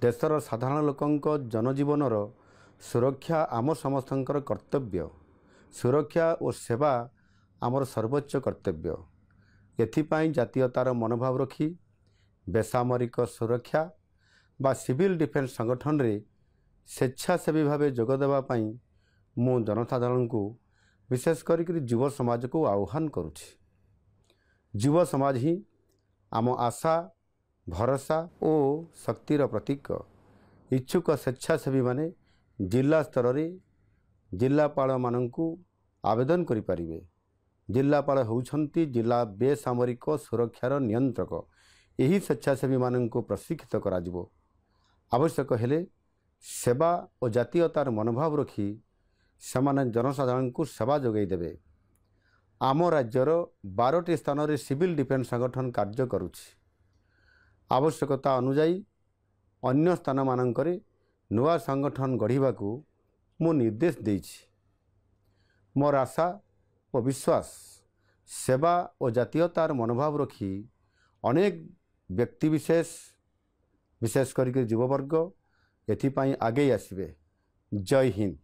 देशर साधारण लोकंक जनजीवनर सुरक्षा आम समस्तंकर कर्तव्य। सुरक्षा और सेवा आमर सर्वोच्च कर्तव्य। एथिपाई जातीयतार मनोभाव रखी बेसामरिक सुरक्षा बा सिविल डिफेन्स संगठन रे स्वेच्छासेवी भाव जोगदेवाई मु जनसाधारण को विशेष करी युव समाज को आह्वान करुछि। युव समाज ही आम आशा भरोसा और शक्तिर प्रतीक। इच्छुक स्वेच्छासेवी माने जिला स्तर रे जिलापाल माननकु आवेदन करि परिबे। जिलापाल होउछंती जिला बेसामरिक सुरक्षार नियंत्रक। यही स्वेच्छासेवी माननकु प्रशिक्षित कराजिबो। आवश्यक हेले सेवा और जातीयतार मनोभाव रखी सेमाने जनसाधारण को सेवा जोगाई देबे। आम राज्यर 12टी स्थान रे सिविल डिफेन्स संगठन कार्य करुछि। आवश्यकता अनुजाई अन्य स्थान मानकरे नुआ संगठन गढ़िबाकू मु निर्देश देइछि। मोर आशा और विश्वास सेवा और जातीयतार मनोभाव रखी अनेक व्यक्तिविशेष विशेष करके युववर्ग एथिपाई आगे आसबे। जय हिंद।